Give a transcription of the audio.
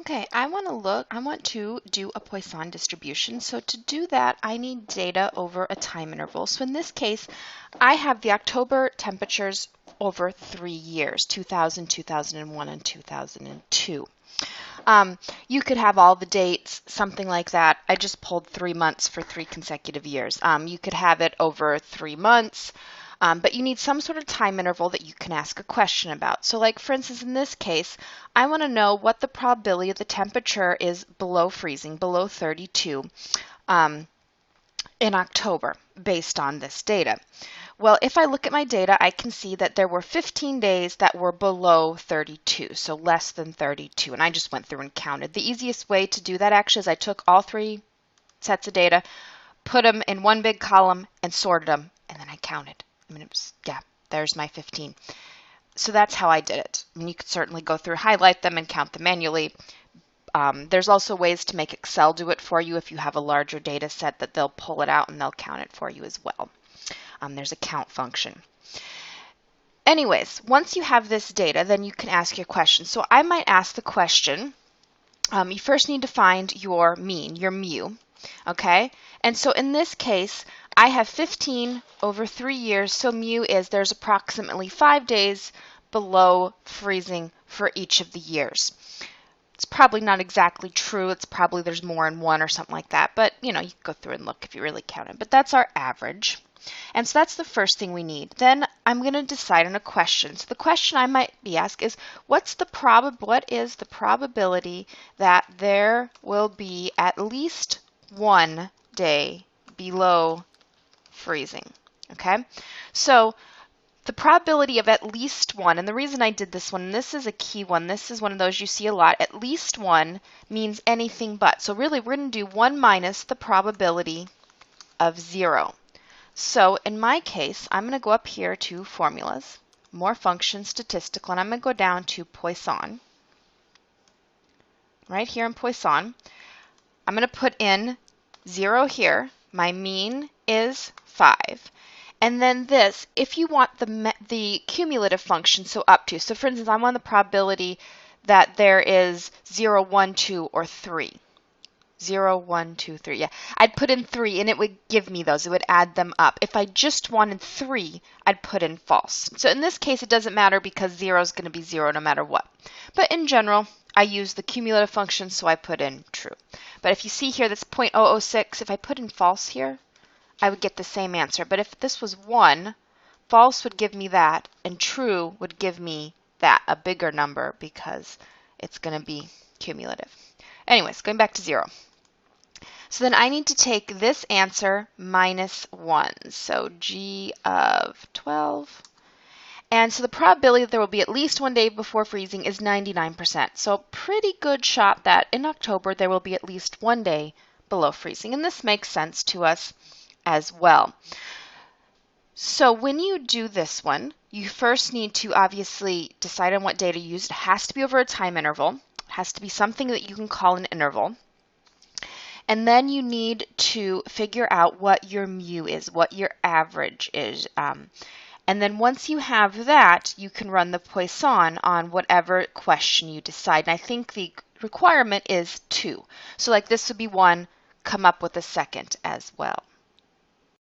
Okay, I want to do a Poisson distribution. So to do that, I need data over a time interval. So in this case, I have the October temperatures over 3 years, 2000, 2001, and 2002. You could have all the dates, something like that. I just pulled 3 months for 3 consecutive years. You could have it over 3 months, but you need some sort of time interval that you can ask a question about. So like for instance, in this case, I want to know what the probability of the temperature is below freezing, below 32 in October based on this data. Well, if I look at my data, I can see that there were 15 days that were below 32, so less than 32, and I just went through and counted. The easiest way to do that actually is I took all 3 sets of data, put them in one big column, and sorted them, and then I counted. I mean, yeah, there's my 15. So that's how I did it. I mean, you could certainly go through, highlight them, and count them manually. There's also ways to make Excel do it for you if you have a larger data set, that they'll pull it out and they'll count it for you as well. There's a count function. Anyways, once you have this data, then you can ask your question. So I might ask the question, you first need to find your mean, your mu, okay? And so in this case, I have 15 over 3 years, so mu is there's approximately 5 days below freezing for each of the years. It's probably not exactly true. It's probably there's more in one or something like that, but you know, you can go through and look if you really count it. But that's our average. And so that's the first thing we need. Then I'm going to decide on a question. So the question I might be asked is, what is the probability that there will be at least 1 day below freezing? Okay, so the probability of at least 1, and the reason I did this one, and this is a key one, this is one of those you see a lot, at least 1 means anything but. So really we're going to do 1 minus the probability of 0. So in my case, I'm going to go up here to formulas, more functions, statistical, and I'm going to go down to Poisson. Right here in Poisson, I'm going to put in 0 here. My mean is 5. And then this, if you want the cumulative function, so up to. So for instance, I want the probability that there is 0, 1, 2, or 3. 0, 1, 2, 3. Yeah, I'd put in 3 and it would give me those. It would add them up. If I just wanted 3, I'd put in false. So in this case, it doesn't matter because 0 is going to be 0 no matter what. But in general, I use the cumulative function, so I put in true. But if you see here, that's 0.006. If I put in false here, I would get the same answer. But if this was 1, false would give me that, and true would give me that, a bigger number, because it's going to be cumulative. Anyways, going back to 0. So then I need to take this answer minus 1. So G of 12. And so the probability that there will be at least 1 day before freezing is 99%. So pretty good shot that in October there will be at least 1 day below freezing. And this makes sense to us as well. So when you do this one, you first need to obviously decide on what data to use. It has to be over a time interval. It has to be something that you can call an interval. And then you need to figure out what your mu is, what your average is. And then once you have that, you can run the Poisson on whatever question you decide. And I think the requirement is 2. So like this would be 1, come up with a second as well.